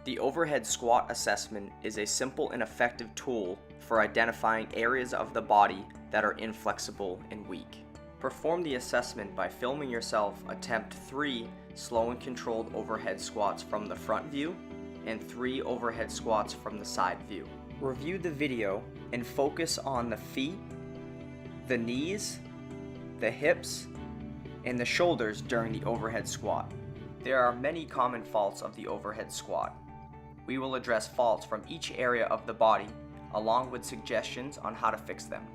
The overhead squat assessment is a simple and effective tool for identifying areas of the body that are inflexible and weak. Perform the assessment by filming yourself attempt 3 slow and controlled overhead squats from the front view and 3 overhead squats from the side view. Review the video and focus on the feet, the knees, the hips, and the shoulders during the overhead squat. There are many common faults of the overhead squat. We will address faults from each area of the body, along with suggestions on how to fix them.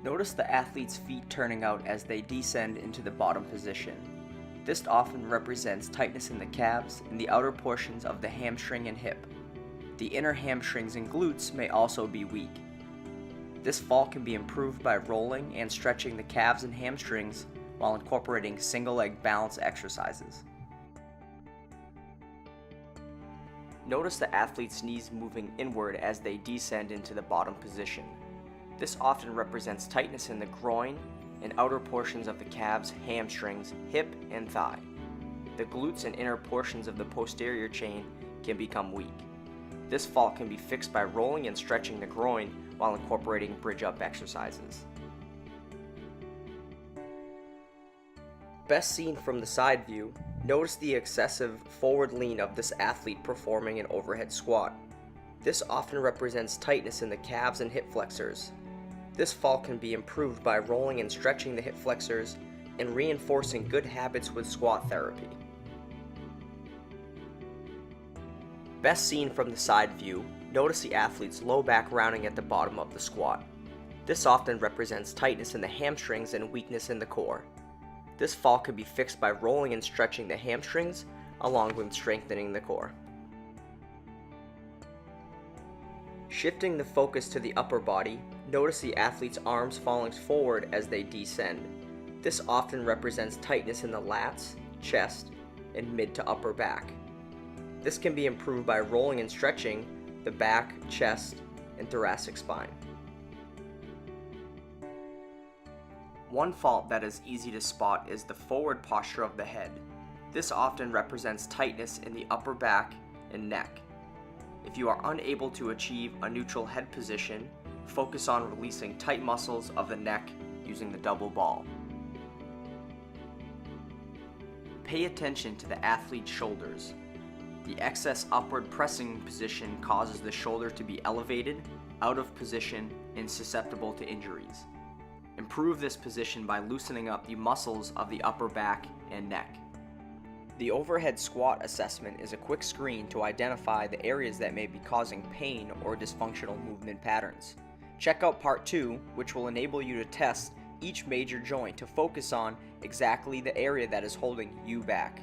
Notice the athlete's feet turning out as they descend into the bottom position. This often represents tightness in the calves and the outer portions of the hamstring and hip. The inner hamstrings and glutes may also be weak. This fall can be improved by rolling and stretching the calves and hamstrings while incorporating single leg balance exercises. Notice the athlete's knees moving inward as they descend into the bottom position. This often represents tightness in the groin and outer portions of the calves, hamstrings, hip, and thigh. The glutes and inner portions of the posterior chain can become weak. This fault can be fixed by rolling and stretching the groin while incorporating bridge up exercises. Best seen from the side view, notice the excessive forward lean of this athlete performing an overhead squat. This often represents tightness in the calves and hip flexors. This fault can be improved by rolling and stretching the hip flexors and reinforcing good habits with squat therapy. Best seen from the side view, notice the athlete's low back rounding at the bottom of the squat. This often represents tightness in the hamstrings and weakness in the core. This fault can be fixed by rolling and stretching the hamstrings along with strengthening the core. Shifting the focus to the upper body, notice the athlete's arms falling forward as they descend. This often represents tightness in the lats, chest, and mid to upper back. This can be improved by rolling and stretching the back, chest, and thoracic spine. One fault that is easy to spot is the forward posture of the head. This often represents tightness in the upper back and neck. If you are unable to achieve a neutral head position, focus on releasing tight muscles of the neck using the double ball. Pay attention to the athlete's shoulders. The excess upward pressing position causes the shoulder to be elevated, out of position, and susceptible to injuries. Improve this position by loosening up the muscles of the upper back and neck. The overhead squat assessment is a quick screen to identify the areas that may be causing pain or dysfunctional movement patterns. Check out part 2, which will enable you to test each major joint to focus on exactly the area that is holding you back.